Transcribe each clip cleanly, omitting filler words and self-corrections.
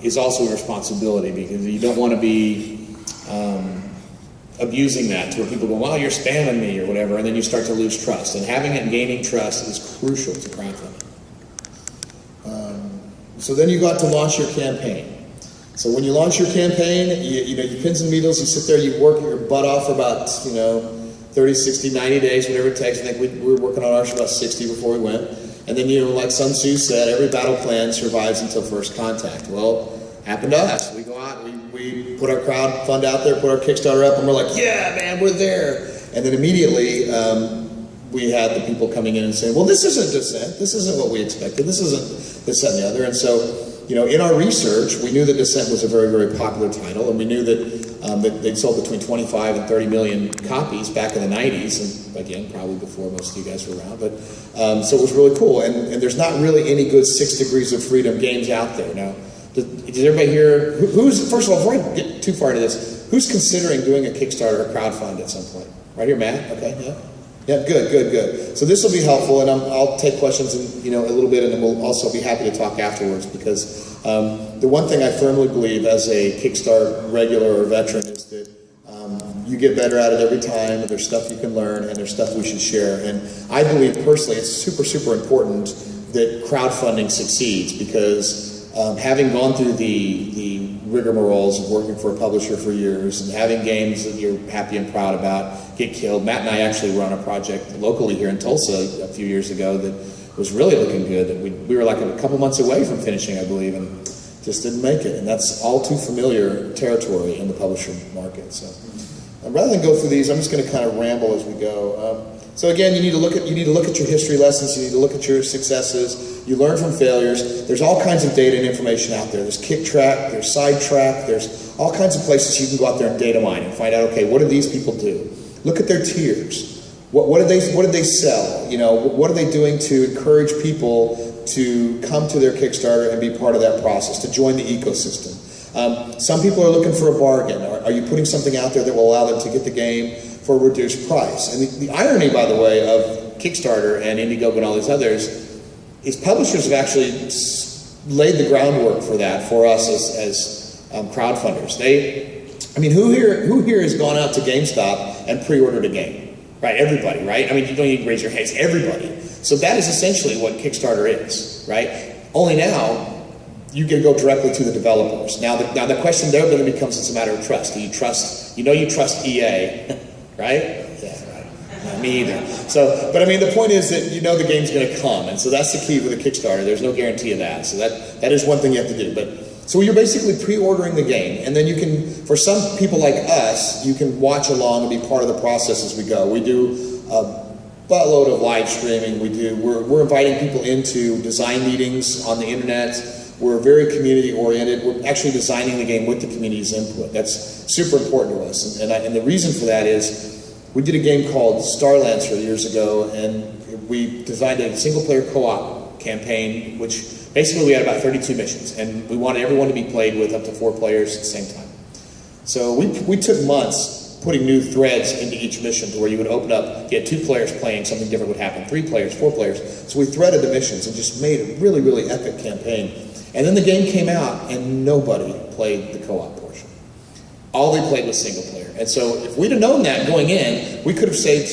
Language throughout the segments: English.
is also a responsibility, because you don't want to be abusing that to where people go, well, you're spamming me or whatever, and then you start to lose trust. And having and gaining trust is crucial to crowdfunding. So then you got to launch your campaign. So when you launch your campaign, you pins and needles, you sit there, you work your butt off for about 30, 60, 90 days, whatever it takes. I think we were working on ours for about 60 before we went. And then, like Sun Tzu said, every battle plan survives until first contact. Well, happened to us. We go out, we put our crowd fund out there, put our Kickstarter up, and we're like, yeah, man, we're there. And then immediately, we had the people coming in and saying, well, this isn't Descent. This isn't what we expected. This isn't this, that, and the other. And so, in our research, we knew that Descent was a very, very popular title, and we knew that they'd sold between 25 and 30 million copies back in the 90s, and again, probably before most of you guys were around. But so it was really cool. And there's not really any good 6 Degrees of Freedom games out there. Now, does everybody here, who's, first of all, before I get too far into this, who's considering doing a Kickstarter or crowdfund at some point? Right here, Matt? Okay, yeah. Yeah, good. So this will be helpful, and I'll take questions in a little bit, and then we'll also be happy to talk afterwards, because the one thing I firmly believe as a Kickstart regular or veteran is that you get better at it every time, and there's stuff you can learn, and there's stuff we should share. And I believe personally it's super, super important that crowdfunding succeeds, because having gone through the rigmaroles of working for a publisher for years and having games that you're happy and proud about get killed. Matt and I actually run a project locally here in Tulsa a few years ago that was really looking good. That we were like a couple months away from finishing, I believe, and just didn't make it. And that's all too familiar territory in the publisher market. So rather than go through these, I'm just going to kind of ramble as we go. So again, you need to look at your history lessons. You need to look at your successes. You learn from failures. There's all kinds of data and information out there. There's Kicktrack, there's Sidetrack, there's all kinds of places you can go out there and data mine and find out, okay, what do these people do? Look at their tiers. What did they sell? What are they doing to encourage people to come to their Kickstarter and be part of that process, to join the ecosystem? Some people are looking for a bargain. Are you putting something out there that will allow them to get the game for a reduced price? And the irony, by the way, of Kickstarter and Indiegogo and all these others is publishers have actually laid the groundwork for that for us as crowdfunders. Who here has gone out to GameStop and pre-ordered a game? Right, everybody, right? You don't need to raise your hands, everybody. So that is essentially what Kickstarter is, right? Only now, you can go directly to the developers. Now the question there then becomes, it's a matter of trust. Do you trust, you trust EA, right? Yeah, right. No, me either. So, but the point is that the game's going to come, and so that's the key with a Kickstarter. There's no guarantee of that. So that is one thing you have to do. So you're basically pre-ordering the game, and then you can, for some people like us, you can watch along and be part of the process as we go. We do a buttload of live streaming. We're inviting people into design meetings on the internet. We're very community-oriented. We're actually designing the game with the community's input. That's super important to us. And the reason for that is we did a game called Starlancer years ago, and we designed a single-player co-op campaign, which basically we had about 32 missions, and we wanted everyone to be played with up to 4 players at the same time. So we took months putting new threads into each mission to where you would open up, you had 2 players playing, something different would happen, 3 players, 4 players. So we threaded the missions and just made a really, really epic campaign. And then the game came out, and nobody played the co-op portion. All they played was single player. And so if we'd have known that going in, we could have saved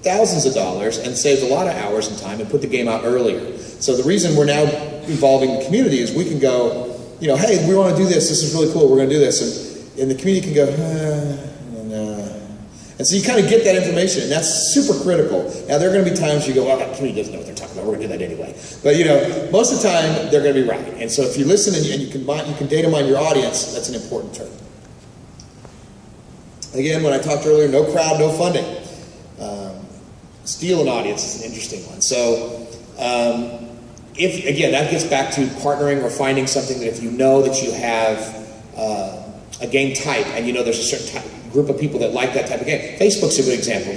thousands of dollars and saved a lot of hours and time and put the game out earlier. So the reason we're now involving the community is we can go, hey, we want to do this. This is really cool. We're going to do this. And the community can go, And so you kind of get that information, and that's super critical. Now, there are going to be times you go, well, that community doesn't know what they're talking about. We're going to do that anyway. But, most of the time, they're going to be right. And so if you listen and you can data mine your audience, that's an important term. Again, when I talked earlier, no crowd, no funding. Steal an audience is an interesting one. So, again, that gets back to partnering or finding something that if you know that you have a game type and there's a certain group of people that like that type of game. Facebook's a good example.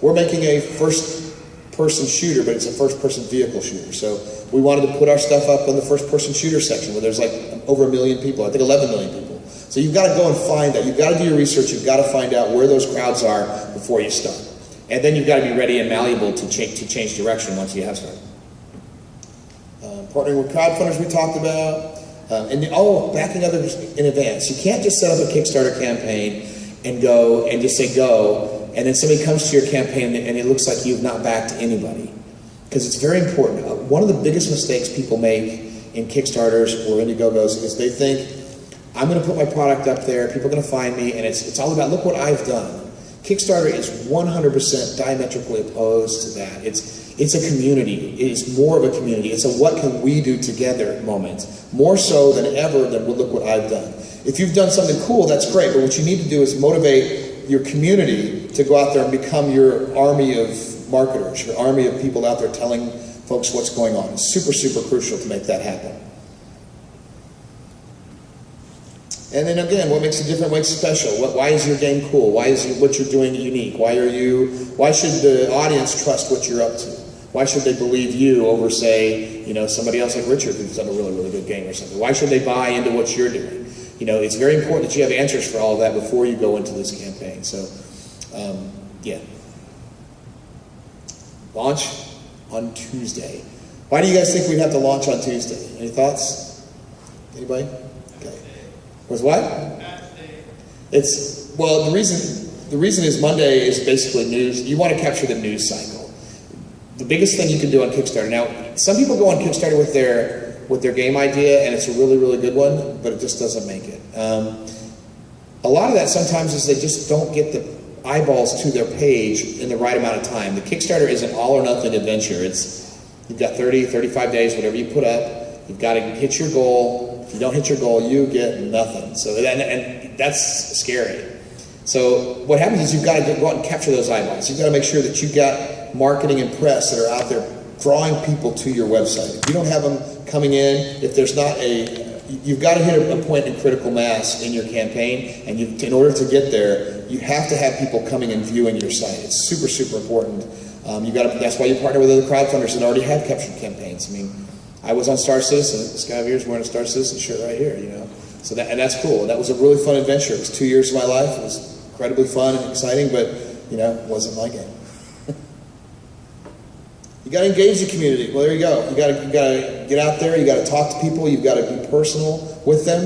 We're making a first-person shooter, but it's a first-person vehicle shooter. So we wanted to put our stuff up in the first-person shooter section where there's like over 1 million people, I think 11 million people. So you've got to go and find that. You've got to do your research. You've got to find out where those crowds are before you start. And then you've got to be ready and malleable to change direction once you have started. Partnering with crowdfunders we talked about. Backing others in advance. You can't just set up a Kickstarter campaign and go and just say go, and then somebody comes to your campaign and it looks like you've not backed anybody. Because it's very important. One of the biggest mistakes people make in Kickstarters or Indiegogos is they think, I'm going to put my product up there, people are going to find me, and it's all about, look what I've done. Kickstarter is 100% diametrically opposed to that. It's a community. It is more of a community. It's a what can we do together moment. More so than ever than look what I've done. If you've done something cool, that's great, but what you need to do is motivate your community to go out there and become your army of marketers, your army of people out there telling folks what's going on. It's super, super crucial to make that happen. And then again, what makes it different, what makes it special? Why is your game cool? Why is what you're doing unique? Why should the audience trust what you're up to? Why should they believe you over, say, somebody else like Richard who's done a really, really good game or something? Why should they buy into what you're doing? It's very important that you have answers for all of that before you go into this campaign. So, yeah. Launch on Tuesday. Why do you guys think we'd have to launch on Tuesday? Any thoughts? Anybody? Okay. Was what? The reason is Monday is basically news. You want to capture the news cycle. The biggest thing you can do on Kickstarter. Now, some people go on Kickstarter with their game idea, and it's a really, really good one, but it just doesn't make it. A lot of that sometimes is they just don't get the eyeballs to their page in the right amount of time. The Kickstarter is an all or nothing adventure. You've got 30, 35 days, whatever you put up. You've got to hit your goal. If you don't hit your goal, you get nothing. So and that's scary. So what happens is you've got to go out and capture those eyeballs. You've got to make sure that you've got marketing and press that are out there drawing people to your website. If you don't have them coming in, if there's not you've got to hit a point in critical mass in your campaign, and in order to get there, you have to have people coming and viewing your site. It's super, super important. That's why you partner with other crowdfunders that already have captured campaigns. I mean, I was on Star Citizen. This guy over here is wearing a Star Citizen shirt right here, So that's cool. That was a really fun adventure. It was 2 years of my life. It was incredibly fun and exciting, but, it wasn't my game. You got to engage the community. Well, there you go. You got to get out there. You got to talk to people. You've got to be personal with them.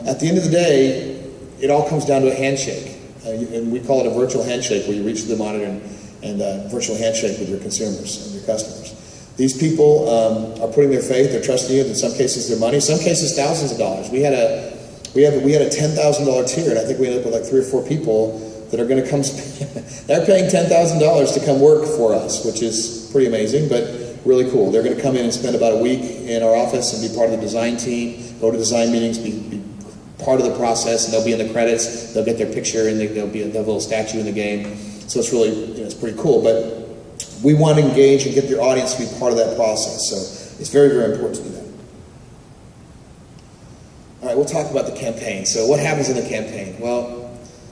At the end of the day, it all comes down to a handshake, and we call it a virtual handshake, where you reach the monitor and virtual handshake with your consumers and your customers. These people are putting their faith, they're trusting you. In some cases, their money. Some cases, thousands of dollars. We had a $10,000 tier, and I think we ended up with like 3 or 4 people that are going to come. They're paying $10,000 to come work for us, which is pretty amazing, but really cool. They're going to come in and spend about a week in our office and be part of the design team, go to design meetings, be part of the process, and they'll be in the credits. They'll get their picture, and they'll have a little statue in the game. So it's really, it's pretty cool. But we want to engage and get your audience to be part of that process. So it's very, very important to do that. All right, we'll talk about the campaign. So what happens in the campaign? Well,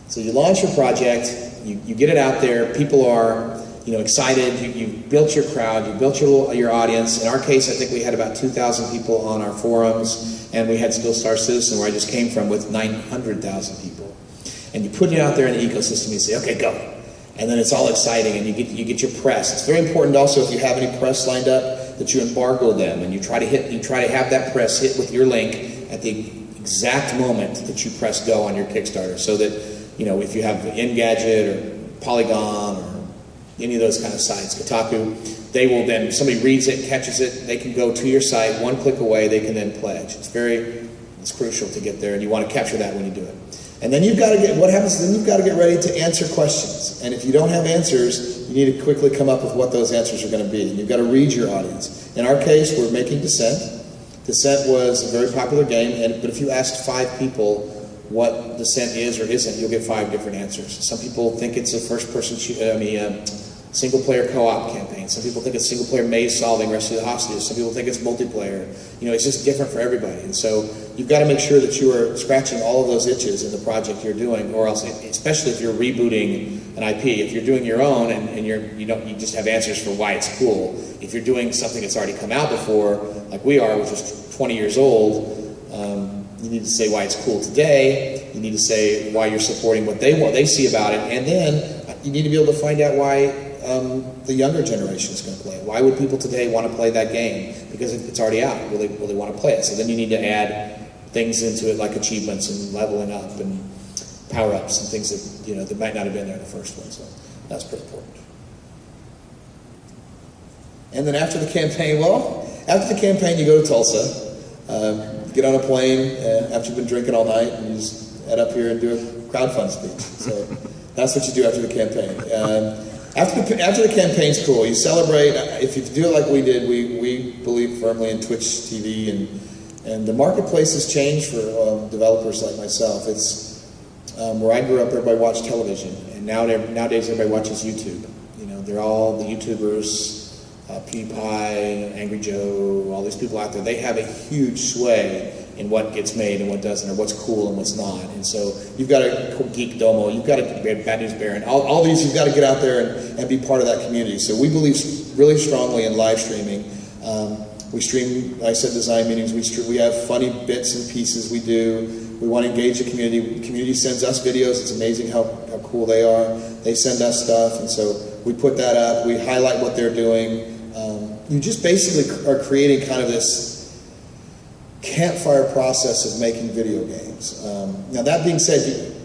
so you launch your project, you get it out there, people are excited, you built your crowd, you built your audience. In our case, I think we had about 2,000 people on our forums, and we had still Star Citizen, where I just came from, with 900,000 people. And you put it out there in the ecosystem, and you say, okay, go. And then it's all exciting, and you get your press. It's very important also, if you have any press lined up, that you embargo them, and you try to have that press hit with your link at the exact moment that you press go on your Kickstarter, so that if you have Engadget or Polygon or any of those kind of sites, Kotaku, they will then, somebody reads it, catches it, they can go to your site, one click away, they can then pledge. It's crucial to get there, and you want to capture that when you do it. And then you've got to get ready to answer questions. And if you don't have answers, you need to quickly come up with what those answers are going to be. You've got to read your audience. In our case, we're making Descent. Descent was a very popular game, but if you asked 5 people what Descent is or isn't, you'll get 5 different answers. Some people think it's a first-person single-player co-op campaign. Some people think it's single-player maze-solving, rescue the hostages. Some people think it's multiplayer. It's just different for everybody. And so you've got to make sure that you are scratching all of those itches in the project you're doing, or else, especially if you're rebooting an IP. If you're doing your own and you just have answers for why it's cool. If you're doing something that's already come out before, like we are, which is 20 years old, you need to say why it's cool today. You need to say why you're supporting what they see about it, and then you need to be able to find out why the younger generation is going to play it? Why would people today want to play that game? Because it's already out. Will they want to play it? So then you need to add things into it like achievements and leveling up and power-ups and things that, that might not have been there in the first one. So that's pretty important. And then after the campaign, you go to Tulsa, get on a plane after you've been drinking all night, and you just head up here and do a crowdfund speech. So that's what you do after the campaign. After the campaign's cool. You celebrate. If you do it like we did, we believe firmly in Twitch TV, and the marketplace has changed for developers like myself. It's where I grew up, everybody watched television, and nowadays everybody watches YouTube. They're all the YouTubers. PewDiePie, Angry Joe, all these people out there, they have a huge sway in what gets made and what doesn't, or what's cool and what's not. And so you've got a Geek Domo, you've got a Bad News Baron, all these, you've got to get out there and be part of that community. So we believe really strongly in live streaming. We stream, like I said, design meetings. We have funny bits and pieces we do. We want to engage the community. The community sends us videos. It's amazing how cool they are. They send us stuff, and so we put that up. We highlight what they're doing. You just basically are creating kind of this campfire process of making video games. Now that being said,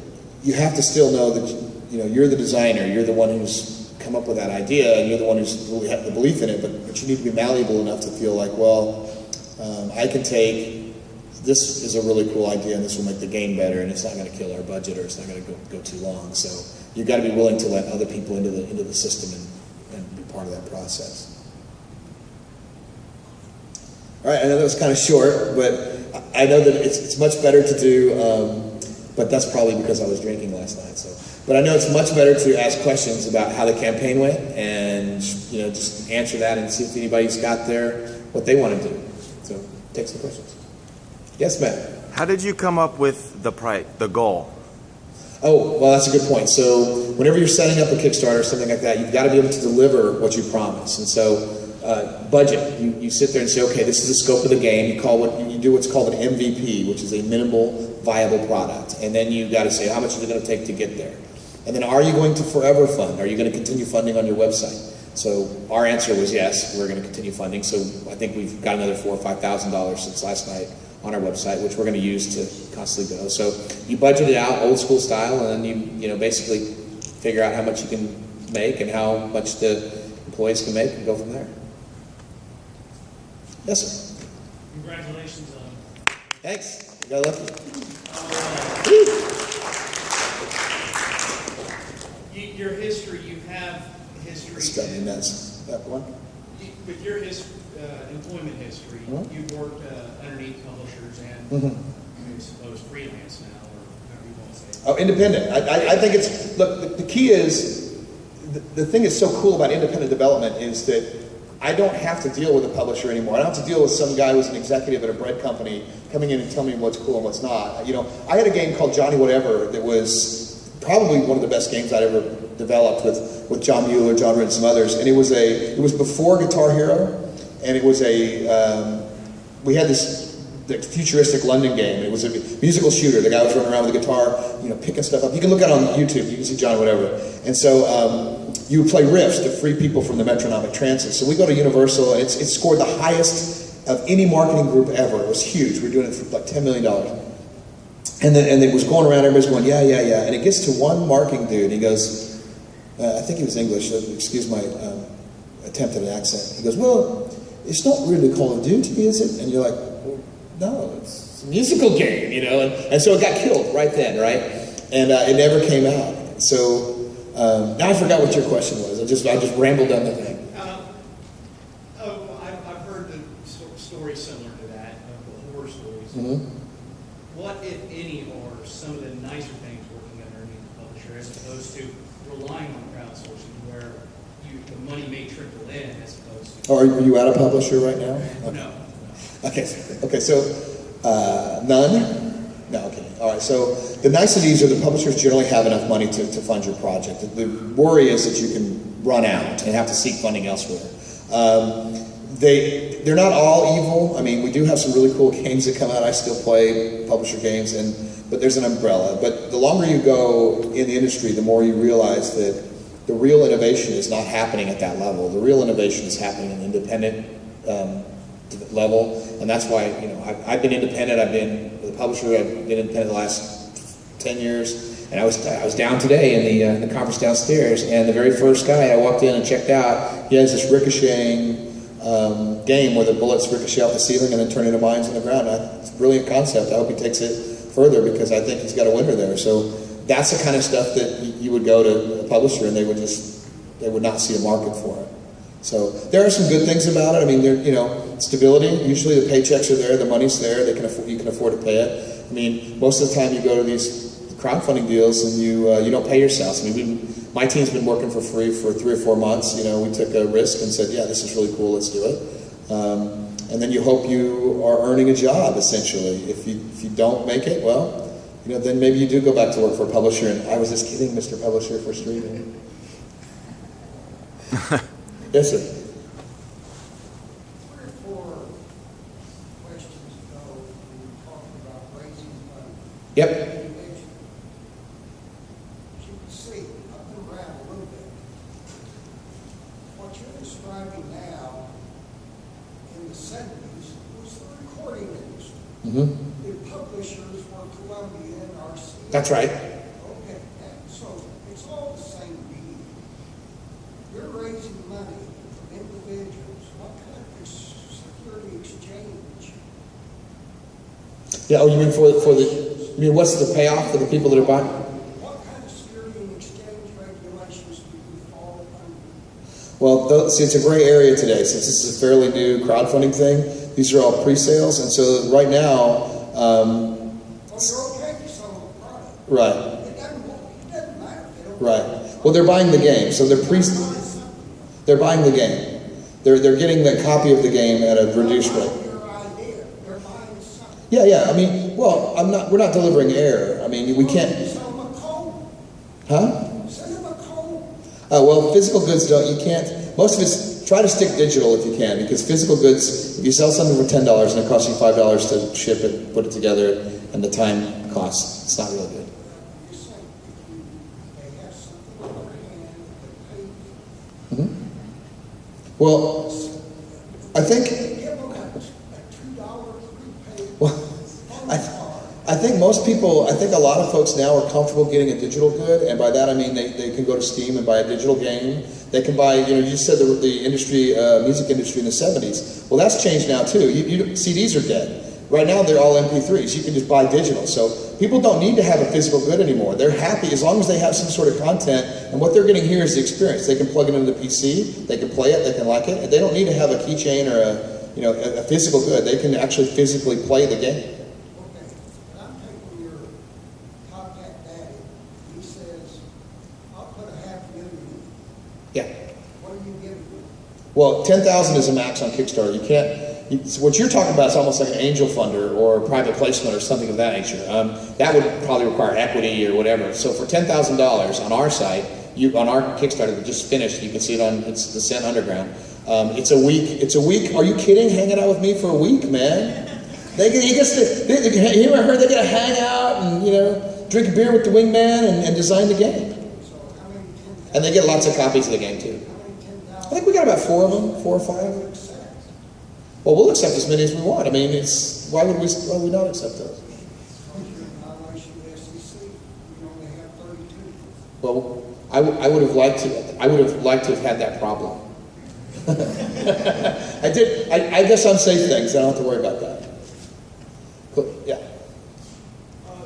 you have to still know that you're the designer, you're the one who's come up with that idea, and you're the one who's really had the belief in it. But you need to be malleable enough to feel like, well, I can take this is a really cool idea, and this will make the game better, and it's not going to kill our budget, or it's not going to go too long. So you've got to be willing to let other people into the system and be part of that process. All right, I know that was kind of short, but I know that it's much better to do, but that's probably because I was drinking last night. But I know it's much better to ask questions about how the campaign went and just answer that and see if anybody's got what they want to do. So take some questions. Yes, Matt? How did you come up with the goal? Oh, well, that's a good point. So whenever you're setting up a Kickstarter or something like that, you've got to be able to deliver what you promise. And so budget. You sit there and say, okay, this is the scope of the game. You do what's called an MVP, which is a minimal viable product. And then you've got to say, how much is it going to take to get there? And then are you going to forever fund? Are you going to continue funding on your website? So our answer was yes, we're going to continue funding. So I think we've got another $4,000 or $5,000 since last night on our website, which we're going to use to constantly go. So you budget it out old school style, and then you basically figure out how much you can make and how much the employees can make and go from there. Yes, sir. Congratulations on. Thanks. You got lucky. Your history, you have history. It's got me nuts. That one? With your employment history, you've worked underneath publishers and I suppose freelance now, or however you want to say it. Oh, independent. I think it's, look, the key is, the thing that's so cool about independent development is that I don't have to deal with a publisher anymore. I don't have to deal with some guy who's an executive at a bread company coming in and telling me what's cool and what's not. I had a game called Johnny Whatever that was probably one of the best games I'd ever developed with John Mueller, John Ridd, and some others. And it was before Guitar Hero, and it was we had the futuristic London game. It was a musical shooter. The guy was running around with a guitar, picking stuff up. You can look at it on YouTube. You can see John Whatever. And so you would play riffs to free people from the metronomic trances. So we go to Universal, and it scored the highest of any marketing group ever. It was huge. We were doing it for like $10 million. And it was going around, everybody's going, yeah. And it gets to one marketing dude, and he goes, I think he was English, so excuse my attempt at an accent. He goes, well, it's not really Call of Duty, is it? And you're like, well, no, it's a musical game, And so it got killed right then, right? And it never came out. So now I forgot what your question was. I just rambled down the thing. I've heard the stories similar to that, the horror stories. Mm-hmm. What, if any, are some of the nicer things working underneath the publisher as opposed to relying on crowdsourcing, where the money may trickle in as opposed to... Oh, are you at a publisher right now? Okay. No. Okay, so none? No, okay. All right, so the niceties are the publishers generally have enough money to fund your project. The worry is that you can run out and have to seek funding elsewhere. They're not all evil. I mean, we do have some really cool games that come out. I still play publisher games, but there's an umbrella. But the longer you go in the industry, the more you realize that the real innovation is not happening at that level. The real innovation is happening in the independent level, and that's why, you know, I've been independent. I've been the publisher. I've been independent the last 10 years, and I was down today in the conference downstairs, and the very first guy I walked in and checked out, he has this ricocheting game where the bullets ricochet off the ceiling and then turn into mines on the ground. It's a brilliant concept. I hope he takes it further because I think he's got a winner there. So that's the kind of stuff that you would go to a publisher and they would not see a market for it. So there are some good things about it. I mean, you know, stability. Usually the paychecks are there, the money's there. You can afford to pay it. I mean, most of the time you go to these crowdfunding deals and you don't pay yourself. I mean, my team's been working for free for 3 or 4 months. You know, we took a risk and said, yeah, this is really cool. Let's do it. And then you hope you are earning a job essentially. If you don't make it, well, you know, then maybe you do go back to work for a publisher. And I was just kidding, Mr. Publisher, for streaming. Yes, sir. 3 or 4 questions ago, we were talking about raising money. Yep. As you can see, I've been around a little bit. What you're describing now, in the 70s, was the recording industry. Mm-hmm. The publishers were Columbia and RCA. That's right. Okay, and so it's all the same being. You're raising money from individuals. What kind of security exchange? Yeah. Oh, you mean for the? You mean what's the payoff for the people that are buying? What kind of security and exchange regulations do you fall under? Well, see, it's a gray area today since this is a fairly new crowdfunding thing. These are all pre-sales, and so right now. Well, you're okay to sell a product. Right. It doesn't matter if they don't. Right. Well, they're buying the game, so they're buying the game. They're getting the copy of the game at a reduced rate. Your idea. They're buying something. Yeah, yeah. I mean, well, we're not delivering air. I mean, we can't. Sell them a code. Huh? Sell them a code. Well, physical goods don't. You can't. Most of it's try to stick digital if you can, because physical goods, if you sell something for $10 and it costs you $5 to ship it, put it together, and the time costs, it's not really good. You're saying if they have something in their hand that they pay for. Well, I think. Give them a $2 prepaid. Well, I think most people, I think a lot of folks now are comfortable getting a digital good, and by that I mean they can go to Steam and buy a digital game. They can buy, you know, you said the industry, music industry in the 70s. Well, that's changed now too. CDs are dead. Right now they're all MP3s. You can just buy digital. So people don't need to have a physical good anymore. They're happy as long as they have some sort of content, and what they're getting here is the experience. They can plug it into the PC, they can play it, they can like it, and they don't need to have a keychain or a physical good. They can actually physically play the game. Okay, and I'm taking your Top Hat Daddy. He says, I'll put $500,000 in. Yeah. What are you giving me? Well, 10,000 is a max on Kickstarter. You can't. What you're talking about is almost like an angel funder or a private placement or something of that nature. That would probably require equity or whatever. So for $10,000 on our site, on our Kickstarter that just finished, you can see it on it's Descent Underground. It's a week. It's a week. Are you kidding? Hanging out with me for a week, man. I heard they get to hang out and drink a beer with the Wingman and design the game. So how many 10,000? And they get lots of copies of the game too. How many 10,000? I think we got about 4 of them, 4 or 5. Well, we'll accept as many as we want. I mean, why would we not accept those? Well, I would have liked to have had that problem. I did. I guess I'm safe things. I don't have to worry about that. But, yeah.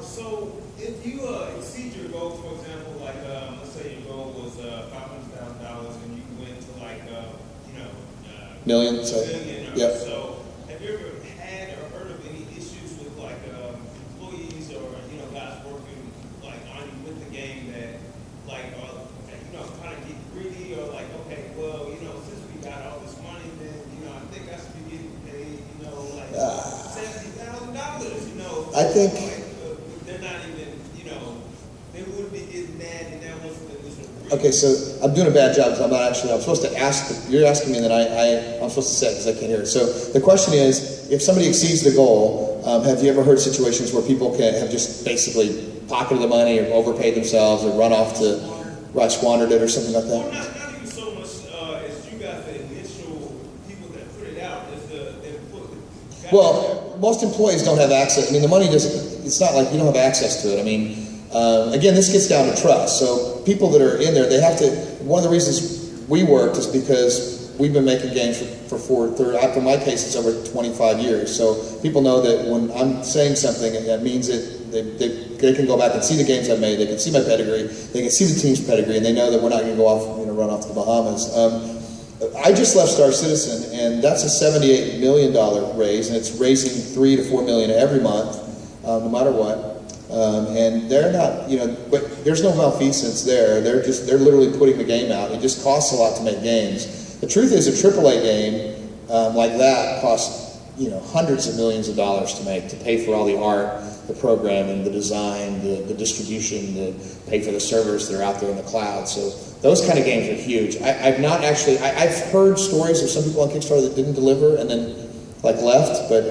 So if you exceed your goal, for example, like let's say your goal was $500,000 and you went to Million. So, yeah. So have you ever had or heard of any issues with employees or guys working on you with the game that kind of get greedy or okay, well since we got all this money, then I think I should be getting paid $70,000. I think they're not even they wouldn't be getting mad and that wasn't the initial. Okay, so I'm doing a bad job because I'm supposed to ask, you're asking me, and then I'm supposed to say it because I can't hear it. So the question is, if somebody exceeds the goal, have you ever heard situations where people have just basically pocketed the money or overpaid themselves or run off to, squandered it or something like Well, that. not even so much as you got the initial people that put it out, as the Well, most employees don't have access. I mean, the money doesn't, it's not like you don't have access to it. I mean, again, this gets down to trust. So people that are in there, they have to, one of the reasons we worked is because we've been making games for for my case, it's over 25 years. So people know that when I'm saying something, that means it, they can go back and see the games I've made, they can see my pedigree, they can see the team's pedigree, and they know that we're not going to go off, run off to the Bahamas. I just left Star Citizen, and that's a $78 million raise, and it's raising $3 to $4 million every month, no matter what. And they're not, but there's no malfeasance there. They're literally putting the game out. It just costs a lot to make games. The truth is, a AAA game like that costs, hundreds of millions of dollars to make, to pay for all the art, the programming, the design, the distribution, to pay for the servers that are out there in the cloud. So those kind of games are huge. I've heard stories of some people on Kickstarter that didn't deliver and then left, but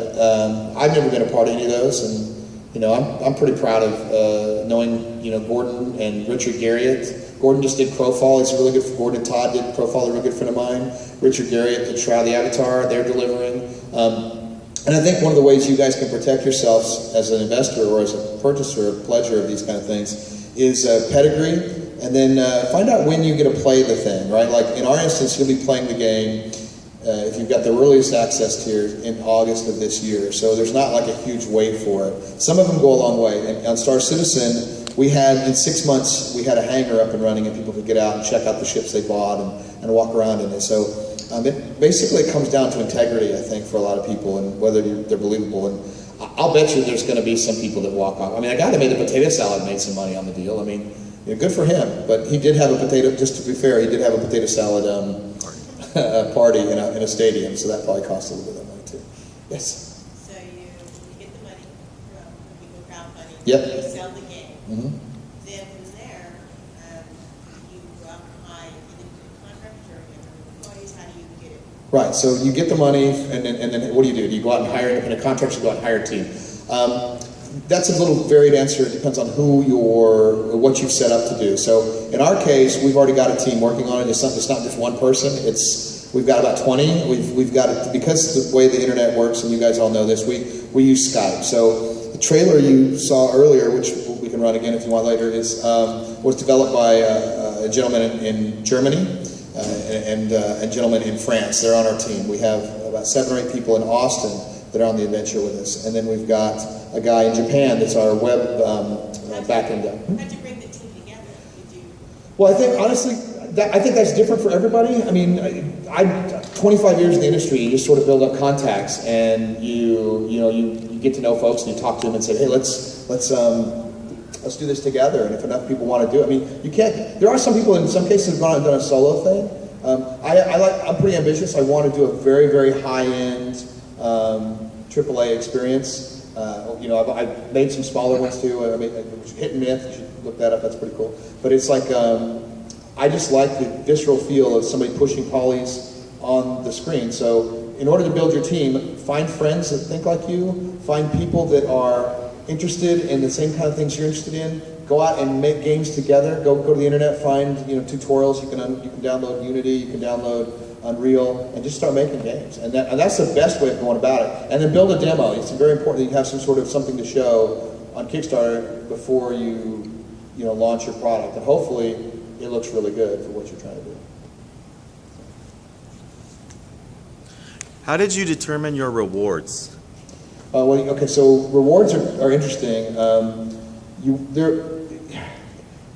I've never been a part of any of those, and I'm pretty proud of knowing Gordon and Richard Garriott. Gordon just did Crowfall. He's really good. Gordon and Todd did Crowfall. They're a really good friend of mine. Richard Garriott did Shroud the Avatar. They're delivering. And I think one of the ways you guys can protect yourselves as an investor or as a purchaser, a pledger of these kind of things, is pedigree, and then find out when you get to play the thing, right? Like in our instance, you'll be playing the game if you've got the earliest access tier in August of this year. So there's not like a huge wait for it. Some of them go a long way. And on Star Citizen, we had, in 6 months, we had a hangar up and running, and people could get out and check out the ships they bought and walk around in it. So it basically comes down to integrity, I think, for a lot of people, and whether they're believable. And I'll bet you there's going to be some people that walk off. I mean, a guy that made the potato salad made some money on the deal. I mean, good for him. But he did have a potato, just to be fair, he did have a potato salad party in a stadium, so that probably cost a little bit of money too. Yes? So you get the money from people crowdfunding. Yep. You sell the game. Mm-hmm. Then from there, you go out and buy individual contractors or employees. How do you get it? Right, so you get the money, and then what do? Do you go out and hire independent contractors, you go out and hire a team? That's a little varied answer. It depends on what you've set up to do. So in our case, we've already got a team working on it. It's not just one person. We've got about 20. We've got it, because the way the internet works, and you guys all know this, we use Skype. So the trailer you saw earlier, which we can run again if you want later, was developed by a gentleman in Germany and a gentleman in France. They're on our team. We have about 7 or 8 people in Austin that are on the adventure with us. And then we've got a guy in Japan that's our web backend guy. How'd you bring the team together? Well, I think, honestly, I think that's different for everybody. I mean, I 25 years in the industry, you just sort of build up contacts, and you get to know folks, and you talk to them and say, hey, let's do this together. And if enough people want to do it, I mean, you can't. There are some people in some cases who've gone and done a solo thing. I'm pretty ambitious. I want to do a very, very high-end AAA experience. I've made some smaller ones too. I mean, Hit and Myth. You should look that up. That's pretty cool. But it's like I just like the visceral feel of somebody pushing polys on the screen. So in order to build your team, find friends that think like you. Find people that are interested in the same kind of things you're interested in. Go out and make games together. Go to the internet. Find tutorials. You can download Unity. You can download Unreal, and just start making games. And that's the best way of going about it. And then build a demo. It's very important that you have some sort of something to show on Kickstarter before you launch your product. And hopefully it looks really good for what you're trying to do. How did you determine your rewards? Okay, so rewards are interesting.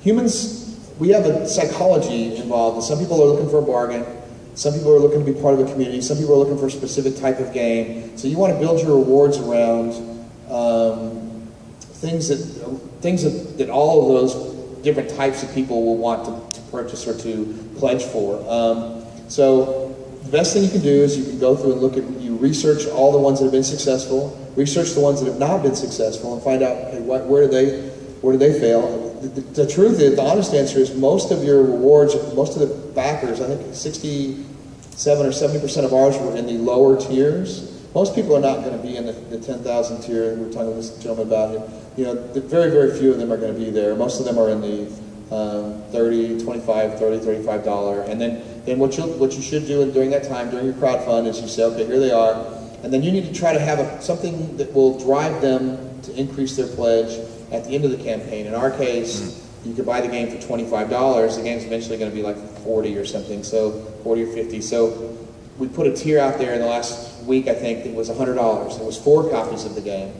Humans, we have a psychology involved. Some people are looking for a bargain. Some people are looking to be part of a community. Some people are looking for a specific type of game. So you want to build your rewards around things that all of those different types of people will want to purchase or to pledge for. So the best thing you can do is you can go through and you research all the ones that have been successful, research the ones that have not been successful, and find out, okay, where do they fail. The truth is, the honest answer is, most of your rewards, most of the backers, I think 67 or 70% of ours were in the lower tiers. Most people are not going to be in the 10,000 tier. We were talking to this gentleman about it. Very, very few of them are going to be there. Most of them are in the $30, $25, $30, $35, and then what you should do during that time, during your crowdfund, is you say, okay, here they are, and then you need to try to have something that will drive them to increase their pledge at the end of the campaign. In our case, you could buy the game for $25. The game's eventually going to be like 40 or something, so 40 or 50. So we put a tier out there in the last week, I think, that was $100. It was 4 copies of the game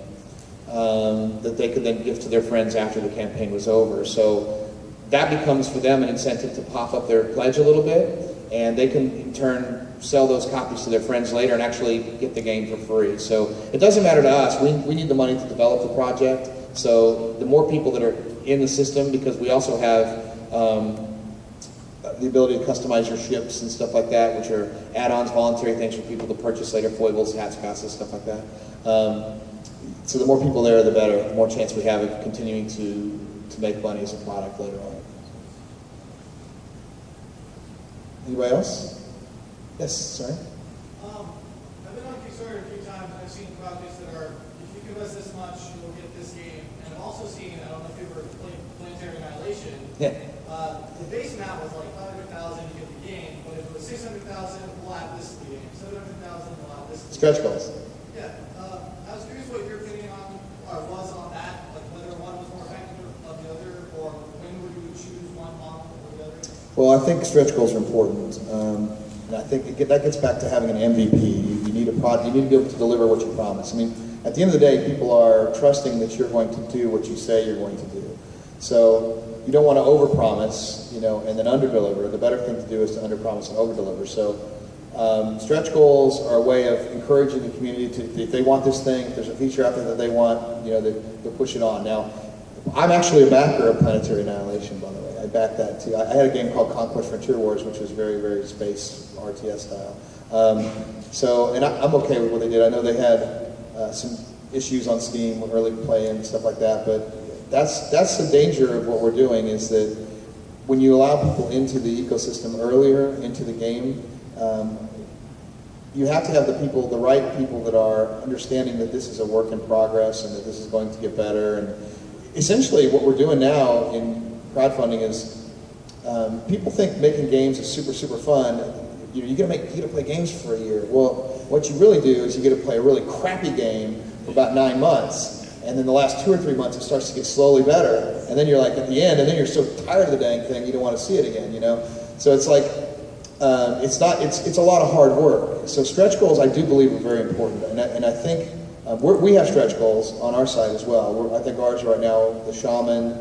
that they could then give to their friends after the campaign was over. So that becomes for them an incentive to pop up their pledge a little bit, and they can in turn sell those copies to their friends later and actually get the game for free. So it doesn't matter to us. We need the money to develop the project. So the more people that are in the system, because we also have the ability to customize your ships and stuff like that, which are add-ons, voluntary things for people to purchase later, foibles, hats, passes, stuff like that. So the more people there, the better. The more chance we have of continuing to make money as a product later on. Anybody else? Yes, sorry. I've been on Kickstarter a few times, and I've seen projects that are, if you give us this much, you'll get this game. And I've also seen, I don't know if you ever played Planetary Annihilation. Yeah. The base amount was like 500,000, you get the game. But if it was 600,000, we'll have this the game. 700,000, we'll have this. Stretch goals. Yeah. I was curious what your opinion was on that, like whether one was more effective of the other, or when would you choose one model or the other? Well, I think stretch goals are important, and I think that gets back to having an MVP. You need a product. You need to be able to deliver what you promise. I mean, at the end of the day, people are trusting that you're going to do what you say you're going to do. So you don't want to overpromise, and then underdeliver. The better thing to do is to underpromise and overdeliver. So stretch goals are a way of encouraging the community to, if they want this thing, if there's a feature out there that they want, they'll push it on. Now, I'm actually a backer of Planetary Annihilation, by the way. I back that too. I had a game called Conquest Frontier Wars, which was very, very space RTS style. And I'm okay with what they did. I know they had some issues on Steam with early play and stuff like that, but that's the danger of what we're doing, is that when you allow people into the ecosystem earlier, into the game, you have to have the right people that are understanding that this is a work in progress and that this is going to get better. And essentially what we're doing now in crowdfunding is people think making games is super, super fun. You get to play games for a year. Well, what you really do is you get to play a really crappy game for about 9 months. And then the last 2 or 3 months, it starts to get slowly better. And then you're like at the end, and then you're so tired of the dang thing, you don't want to see it again, So it's like, it's a lot of hard work. So stretch goals, I do believe, are very important. And I think we have stretch goals on our side as well. I think ours right now, the Shaman,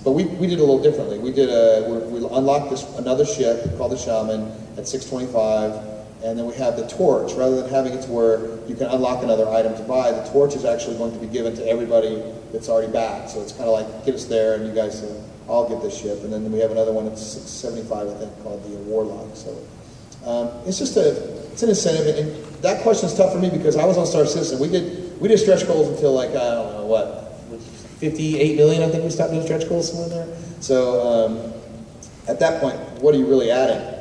but we did a little differently. We unlocked another ship called the Shaman at 625. And then we have the torch. Rather than having it to where you can unlock another item to buy, the torch is actually going to be given to everybody that's already backed. So it's kind of like, get us there and you guys all get this ship. And then we have another one at 675, I think, called the Warlock. So it's an incentive. And that question is tough for me because I was on Star Citizen. We did stretch goals until like, I don't know, what, 58 million, I think we stopped doing stretch goals somewhere there. So at that point, what are you really adding?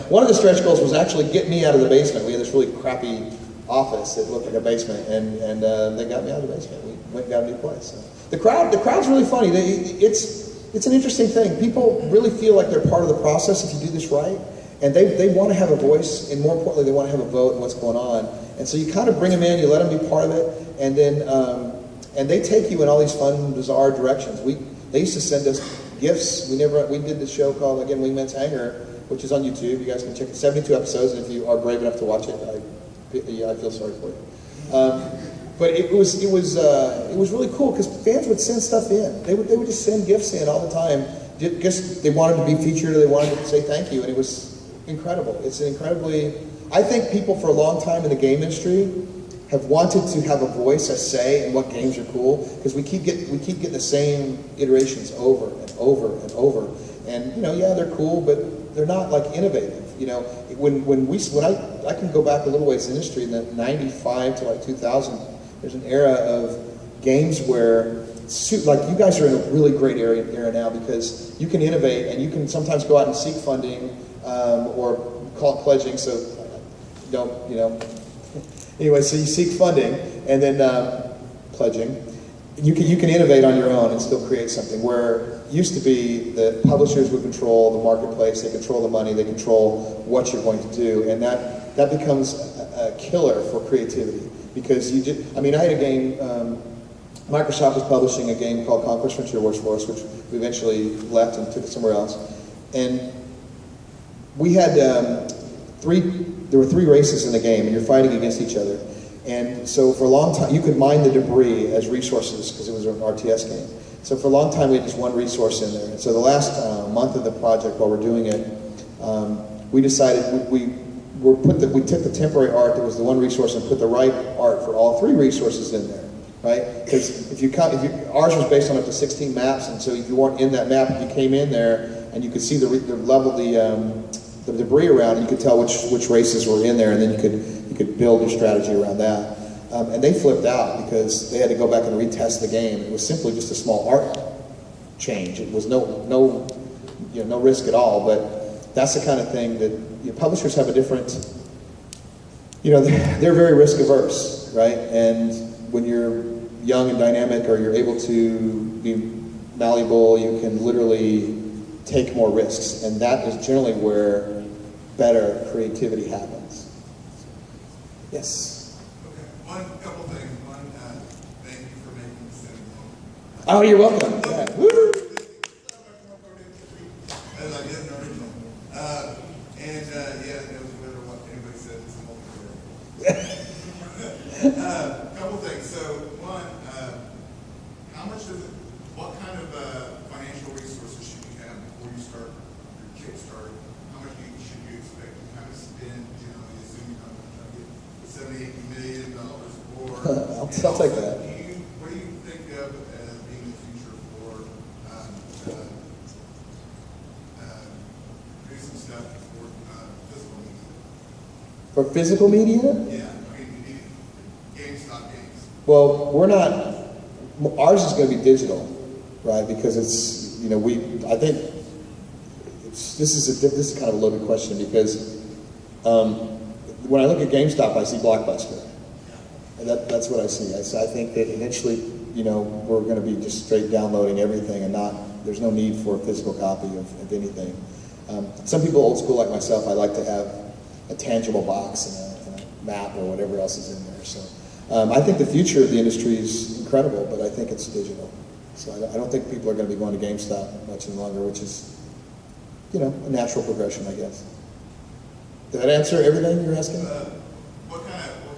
One of the stretch goals was actually get me out of the basement. We had this really crappy office that looked like a basement, and they got me out of the basement. We went and got a new place. So the crowd's really funny. It's an interesting thing. People really feel like they're part of the process if you do this right, and they want to have a voice, and more importantly, they want to have a vote in what's going on. And so you kind of bring them in, you let them be part of it, and then and they take you in all these fun, bizarre directions. They used to send us gifts. We did this show called, again, Wingman's Hangar, which is on YouTube. You guys can check it. 72 episodes, and if you are brave enough to watch it, I feel sorry for you. But it was really cool because fans would send stuff in. They would just send gifts in all the time. Just they wanted to be featured, or they wanted to say thank you, and it was incredible. It's I think people for a long time in the game industry have wanted to have a voice, a say in what games are cool, because we keep getting the same iterations over and over and over. And they're cool, but they're not like innovative. When I can go back a little ways in history, in the 95 to like 2000, there's an era of games where, like, you guys are in a really great era now because you can innovate and you can sometimes go out and seek funding or call it pledging. So anyway, so you seek funding and then pledging. you can innovate on your own and still create something. Where it used to be that publishers would control the marketplace, they control the money, they control what you're going to do, and that becomes a killer for creativity. Because I had a game. Microsoft was publishing a game called Conquest Frontier Wars for us, which we eventually left and took it somewhere else. And we had there were 3 races in the game, and you're fighting against each other. And so for a long time, you could mine the debris as resources because it was an RTS game. So for a long time, we had just one resource in there. And so the last month of the project, while we're doing it, we decided we took the temporary art that was the one resource and put the right art for all 3 resources in there, right? Because ours was based on up to 16 maps, and so if you weren't in that map, if you came in there and you could see the level, the debris around, you could tell which races were in there, and then you could build your strategy around that. And they flipped out because they had to go back and retest the game. It was simply just a small art change. It was no risk at all. But that's the kind of thing that publishers have a different. They're very risk averse, right? And when you're young and dynamic, or you're able to be malleable, you can literally take more risks, and that is generally where better creativity happens. Yes? Okay, couple things. One, thank you for making Descendent. Oh, you're welcome. Yeah. Woo! As I did in the original. It was better what anybody said, it's a multiplayer. Couple things. So, one, what kind of financial resources should you have before you start your Kickstarter? How much should you expect to kind of spend, assuming you're going to get $70, $80 million, or I'll take that. What do you think of as being the future for producing stuff for physical media? For physical media? Yeah, you need GameStop games. Well, we're not. Ours is going to be digital, right? Because it's I think this is kind of a loaded question because when I look at GameStop, I see Blockbuster, and that's what I see. I think that eventually, we're going to be just straight downloading everything, and there's no need for a physical copy of anything. Some people, old school like myself, I like to have a tangible box and a map or whatever else is in there. So I think the future of the industry is incredible, but I think it's digital. So I don't think people are going to be going to GameStop much any longer, which is, a natural progression, I guess. Did that answer everything you were asking?